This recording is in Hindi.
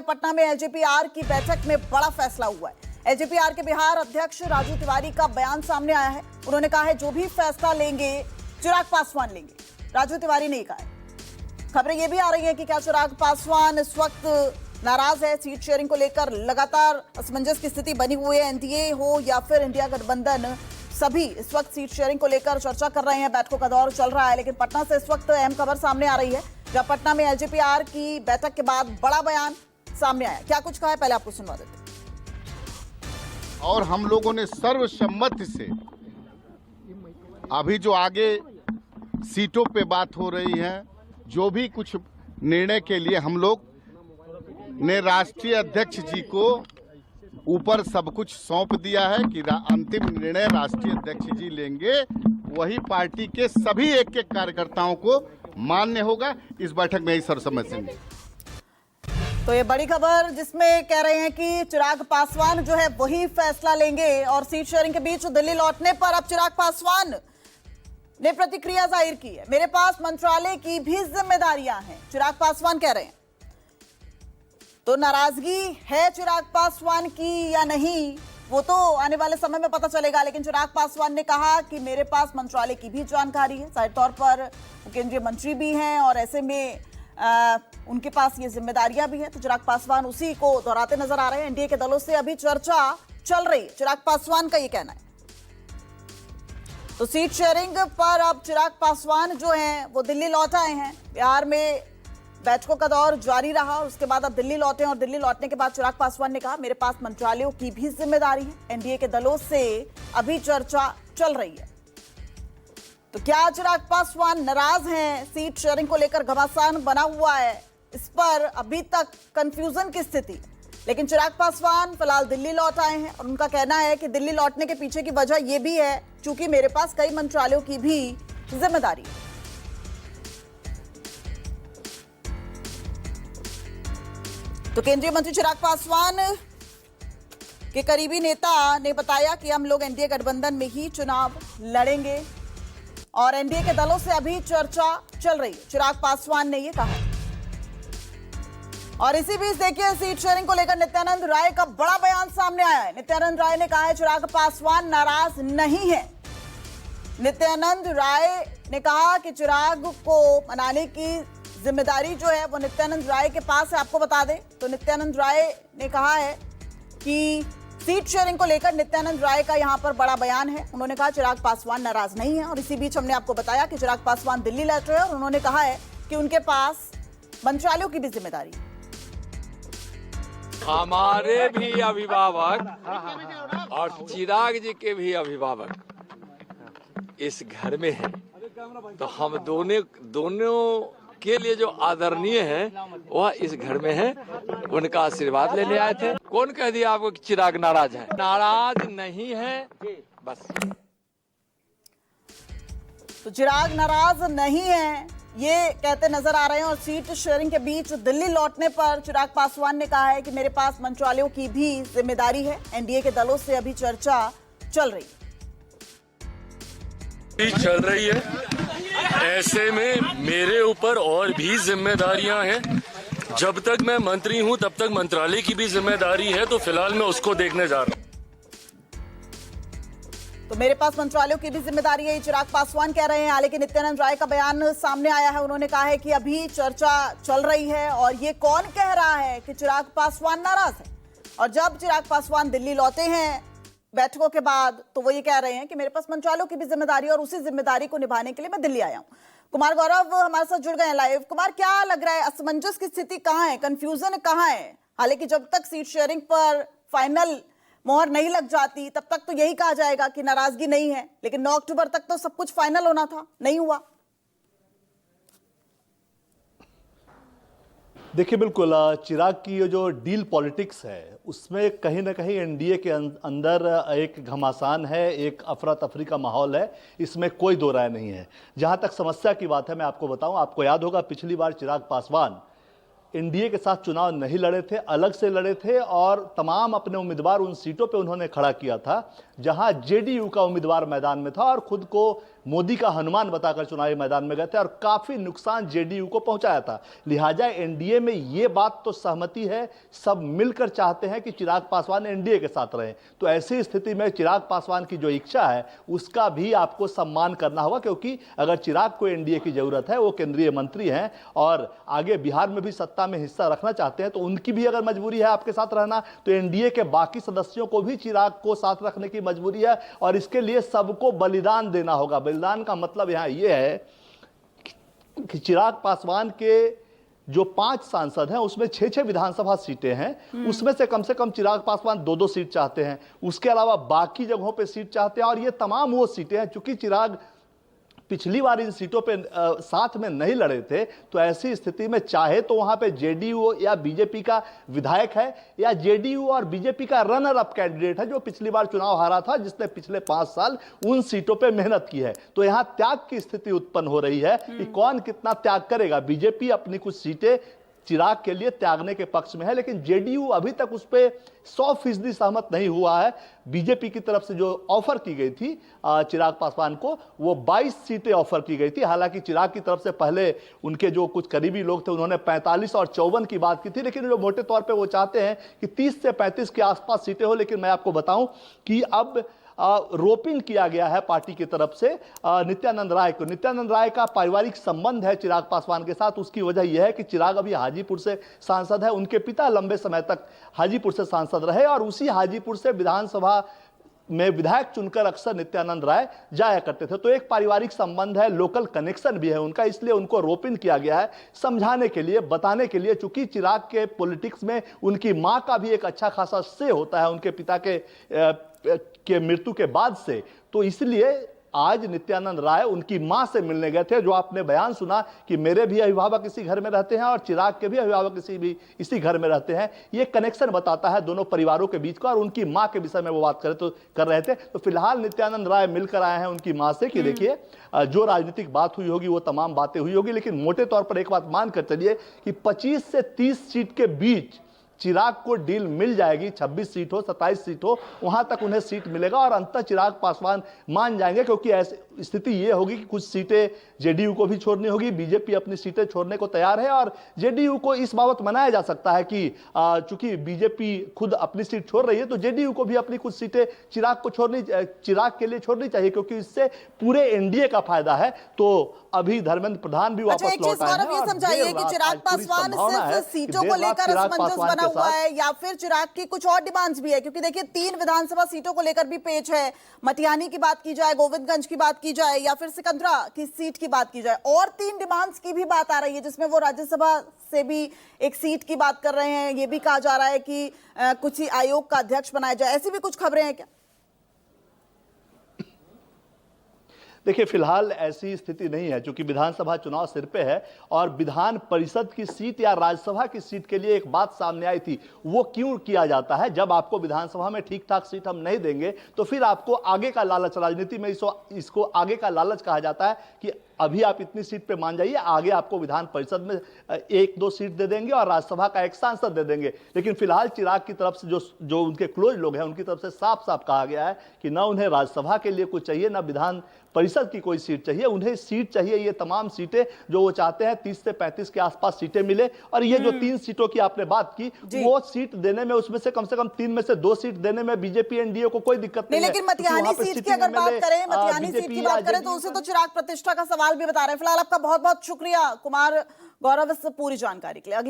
पटना में एलजेपीआर की बैठक में बड़ा फैसला हुआ है। एलजेपीआर के बिहार अध्यक्ष राजू तिवारी का बयान सामने आया है। उन्होंने कहा है जो भी फैसला लेंगे चिराग पासवान लेंगे, राजू तिवारी ने कहा है। खबरें ये भी आ रही हैं कि क्या चिराग पासवान इस वक्त नाराज है, सीट शेयरिंग को लेकर लगातार असमंजस की स्थिति बनी हुई है। एनडीए हो या फिर इंडिया गठबंधन, सभी इस वक्त सीट शेयरिंग को लेकर चर्चा कर रहे हैं। बैठकों का दौर चल रहा है, लेकिन पटना से इस वक्त अहम खबर सामने आ रही है, जब पटना में एलजेपीआर की बैठक के बाद बड़ा बयान सामने आया। क्या कुछ कहा है, पहले आपको सुनवा देते हैं। और हम लोगों ने सर्वसम्मति से अभी जो आगे सीटों पे बात हो रही है, जो भी कुछ निर्णय के लिए हम लोग ने राष्ट्रीय अध्यक्ष जी को ऊपर सब कुछ सौंप दिया है कि अंतिम निर्णय राष्ट्रीय अध्यक्ष जी लेंगे। वही पार्टी के सभी एक एक कार्यकर्ताओं को मान्य होगा। इस बैठक में ही सर्वसम्मति से। तो ये बड़ी खबर जिसमें कह रहे हैं कि चिराग पासवान जो है वही फैसला लेंगे। और सीट शेयरिंग के बीच दिल्ली लौटने पर अब चिराग पासवान ने प्रतिक्रिया जाहिर की है। मेरे पास मंत्रालय की भी जिम्मेदारियां हैं, चिराग पासवान कह रहे हैं। तो नाराजगी है चिराग पासवान की या नहीं, वो तो आने वाले समय में पता चलेगा। लेकिन चिराग पासवान ने कहा कि मेरे पास मंत्रालय की भी जानकारी है, जाहिर तौर पर वो केंद्रीय मंत्री भी हैं और ऐसे में उनके पास ये जिम्मेदारियां भी हैं। तो चिराग पासवान उसी को दोहराते नजर आ रहे हैं। एनडीए के दलों से अभी चर्चा चल रही है, चिराग पासवान का ये कहना है। तो सीट शेयरिंग पर अब चिराग पासवान जो हैं वो दिल्ली लौट आए हैं। बिहार में बैठकों का दौर जारी रहा और उसके बाद अब दिल्ली लौटे और दिल्ली लौटने के बाद चिराग पासवान ने कहा मेरे पास मंत्रालयों की भी जिम्मेदारी है। एनडीए के दलों से अभी चर्चा चल रही है। तो क्या चिराग पासवान नाराज हैं? सीट शेयरिंग को लेकर घमासान बना हुआ है, इस पर अभी तक कंफ्यूजन की स्थिति है। लेकिन चिराग पासवान फिलहाल दिल्ली लौट आए हैं और उनका कहना है कि दिल्ली लौटने के पीछे की वजह यह भी है क्योंकि मेरे पास कई मंत्रालयों की भी जिम्मेदारी है। तो केंद्रीय मंत्री चिराग पासवान के करीबी नेता ने बताया कि हम लोग एनडीए गठबंधन में ही चुनाव लड़ेंगे और एनडीए के दलों से अभी चर्चा चल रही है, चिराग पासवान ने यह कहा। और इसी बीच देखिए सीट शेयरिंग को लेकर नित्यानंद राय का बड़ा बयान सामने आया है। नित्यानंद राय ने कहा है चिराग पासवान नाराज नहीं है। नित्यानंद राय ने कहा कि चिराग को मनाने की जिम्मेदारी जो है वो नित्यानंद राय के पास है। आपको बता दें तो नित्यानंद राय ने कहा है कि सीट शेयरिंग को लेकर नित्यानंद राय का यहां पर बड़ा बयान है। उन्होंने कहा चिराग पासवान नाराज नहीं है। और इसी बीच हमने आपको बताया कि चिराग पासवान दिल्ली लौट रहे हैं और उन्होंने कहा है कि उनके पास मंत्रालयों की भी जिम्मेदारी है। हमारे भी अभिभावक और चिराग जी के भी अभिभावक इस घर में हैं, तो हम दोनों के लिए जो आदरणीय है वह इस घर में है। उनका आशीर्वाद लेने आए थे। कौन कह दिया आपको कि चिराग नाराज है? नाराज नहीं है बस। तो चिराग नाराज नहीं है ये कहते नजर आ रहे हैं। और सीट शेयरिंग के बीच दिल्ली लौटने पर चिराग पासवान ने कहा है कि मेरे पास मंत्रालयों की भी जिम्मेदारी है। एनडीए के दलों से अभी चर्चा चल रही है। ऐसे में मेरे ऊपर और भी जिम्मेदारियां हैं। जब तक मैं मंत्री हूं तब तक मंत्रालय की भी जिम्मेदारी है, तो फिलहाल मैं उसको देखने जा रहा हूं। तो मेरे पास मंत्रालयों की भी जिम्मेदारी है, चिराग पासवान कह रहे हैं। हालांकि नित्यानंद राय का बयान सामने आया है। उन्होंने कहा है कि अभी चर्चा चल रही है और ये कौन कह रहा है कि चिराग पासवान नाराज है। और जब चिराग पासवान दिल्ली लौटे हैं बैठकों के बाद तो वो ये कह रहे हैं कि मेरे पास मंत्रालयों की भी जिम्मेदारी और उसी जिम्मेदारी को निभाने के लिए मैं दिल्ली आया हूं। कुमार गौरव हमारे साथ जुड़ गए हैं लाइव। कुमार, क्या लग रहा है, असमंजस की स्थिति कहां है, कंफ्यूजन कहां है? हालांकि जब तक सीट शेयरिंग पर फाइनल मोहर नहीं लग जाती तब तक तो यही कहा जाएगा कि नाराजगी नहीं है, लेकिन 9 अक्टूबर तक तो सब कुछ फाइनल होना था, नहीं हुआ। देखिए, बिल्कुल चिराग की ये जो डील पॉलिटिक्स है उसमें कहीं ना कहीं एनडीए के अंदर एक घमासान है, एक अफरा तफरी का माहौल है, इसमें कोई दो राय नहीं है। जहां तक समस्या की बात है, मैं आपको बताऊं, आपको याद होगा पिछली बार चिराग पासवान एनडीए के साथ चुनाव नहीं लड़े थे, अलग से लड़े थे और तमाम अपने उम्मीदवार उन सीटों पे उन्होंने खड़ा किया था जहां जेडीयू का उम्मीदवार मैदान में था और खुद को मोदी का हनुमान बताकर चुनावी मैदान में गए थे और काफी नुकसान जेडीयू को पहुंचाया था। लिहाजा एनडीए में यह बात तो सहमति है, सब मिलकर चाहते हैं कि चिराग पासवान एनडीए के साथ रहें। तो ऐसी स्थिति में चिराग पासवान की जो इच्छा है उसका भी आपको सम्मान करना होगा, क्योंकि अगर चिराग को एनडीए की जरूरत है, वो केंद्रीय मंत्री हैं और आगे बिहार में भी सत्ता में हिस्सा रखना चाहते हैं, तो उनकी भी अगर मजबूरी है आपके साथ रहना, तो एनडीए के बाकी सदस्यों को भी चिराग को साथ रखने की मजबूरी है और इसके लिए सबको बलिदान देना होगा। बलिदान का मतलब यहां यह है कि चिराग पासवान के जो 5 सांसद हैं उसमें 6-6 विधानसभा सीटें हैं, उसमें से कम चिराग पासवान 2-2 सीट चाहते हैं, उसके अलावा बाकी जगहों पे सीट चाहते हैं। और ये तमाम वो सीटें हैं, चूंकि चिराग पिछली बार इन सीटों पे साथ में नहीं लड़े थे, तो ऐसी स्थिति में चाहे तो वहां पे जेडीयू या बीजेपी का विधायक है या जेडीयू और बीजेपी का रनर अप कैंडिडेट है जो पिछली बार चुनाव हारा था, जिसने पिछले 5 साल उन सीटों पे मेहनत की है। तो यहां त्याग की स्थिति उत्पन्न हो रही है कि कौन कितना त्याग करेगा। बीजेपी अपनी कुछ सीटें चिराग के लिए त्यागने के पक्ष में है, लेकिन जेडीयू अभी तक उस पर 100% सहमत नहीं हुआ है। बीजेपी की तरफ से जो ऑफर की गई थी चिराग पासवान को, वो 22 सीटें ऑफर की गई थी। हालांकि चिराग की तरफ से पहले उनके जो कुछ करीबी लोग थे उन्होंने 45 और 54 की बात की थी, लेकिन जो मोटे तौर पे वो चाहते हैं कि 30 से 35 के आसपास सीटें हो। लेकिन मैं आपको बताऊं कि अब रोपिन किया गया है पार्टी की तरफ से नित्यानंद राय को। नित्यानंद राय का पारिवारिक संबंध है चिराग पासवान के साथ। उसकी वजह यह है कि चिराग अभी हाजीपुर से सांसद है, उनके पिता लंबे समय तक हाजीपुर से सांसद रहे और उसी हाजीपुर से विधानसभा में विधायक चुनकर अक्सर नित्यानंद राय जाया करते थे। तो एक पारिवारिक संबंध है, लोकल कनेक्शन भी है उनका, इसलिए उनको रोपिन किया गया है समझाने के लिए, बताने के लिए। चूंकि चिराग के पॉलिटिक्स में उनकी मां का भी एक अच्छा खासा से होता है उनके पिता के मृत्यु के बाद से, तो इसलिए आज नित्यानंद राय उनकी मां से मिलने गए थे। जो आपने बयान सुना कि मेरे भी अभिभावक इसी घर में रहते हैं और चिराग के भी अभिभावक इसी घर में रहते हैं, ये कनेक्शन बताता है दोनों परिवारों के बीच का। और उनकी मां के विषय में वो बात कर रहे थे। तो फिलहाल नित्यानंद राय मिलकर आए हैं उनकी मां से कि देखिए जो राजनीतिक बात हुई होगी वो तमाम बातें हुई होगी, लेकिन मोटे तौर पर एक बात मानकर चलिए कि 25 से 30 सीट के बीच चिराग को डील मिल जाएगी। 26 सीट हो 27 सीट हो, वहां तक उन्हें सीट मिलेगा और अंततः चिराग पासवान मान जाएंगे, क्योंकि ऐसी स्थिति यह होगी कि कुछ सीटें जेडीयू को भी छोड़नी होगी। बीजेपी अपनी सीटें छोड़ने को तैयार है और जेडीयू को इस बाबत मनाया जा सकता है कि चूंकि बीजेपी खुद अपनी सीट छोड़ रही है, तो जेडीयू को भी अपनी कुछ सीटें चिराग के लिए छोड़नी चाहिए, क्योंकि इससे पूरे एनडीए का फायदा है। तो अभी धर्मेंद्र प्रधान भी वापस लौट आए हैं। ये समझाइए कि चिराग पासवान सिर्फ सीटों को लेकर असमंजस बना हुआ है या फिर चिराग की कुछ और डिमांड्स भी है, क्योंकि देखिए 3 विधानसभा सीटों को लेकर भी पेच है। मटियानी की बात की जाए, गोविंदगंज की बात की जाए या फिर सिकंदरा की सीट की बात की जाए, और 3 डिमांड्स की भी बात आ रही है, जिसमें वो राज्यसभा से भी एक सीट की बात कर रहे हैं। ये भी कहा जा रहा है कि कुछ ही आयोग का अध्यक्ष बनाया जाए। ऐसी भी कुछ खबरें हैं क्या? देखिए फिलहाल ऐसी स्थिति नहीं है, क्योंकि विधानसभा चुनाव सिर पे है और विधान परिषद की सीट या राज्यसभा की सीट के लिए एक बात सामने आई थी। वो क्यों किया जाता है? जब आपको विधानसभा में ठीक ठाक सीट हम नहीं देंगे तो फिर आपको आगे का लालच, राजनीति में इसको आगे का लालच कहा जाता है कि अभी आप इतनी सीट पे मान जाइए, आगे आपको विधान परिषद में 1-2 सीट दे देंगे और राज्यसभा का एक सांसद दे देंगे। लेकिन फिलहाल चिराग की तरफ से जो उनके क्लोज लोग हैं उनकी तरफ से साफ साफ कहा गया है कि ना उन्हें राज्यसभा के लिए कुछ चाहिए, ना विधान परिषद की कोई सीट चाहिए। उन्हें सीट चाहिए, ये तमाम सीटें जो वो चाहते हैं 30 से 35 के आसपास सीटें मिले। और ये जो 3 सीटों की आपने बात की, वो सीट देने में, उसमें से कम 3 में से 2 सीट देने में बीजेपी एनडीए को कोई दिक्कत नहीं है। लेकिन मटियानी सीट की अगर बात करें, मटियानी सीट की बात करें तो उसे तो चिराग प्रतिष्ठा का सवाल भी बता रहे हैं। फिलहाल आपका बहुत बहुत शुक्रिया कुमार गौरव इस पूरी जानकारी के लिए।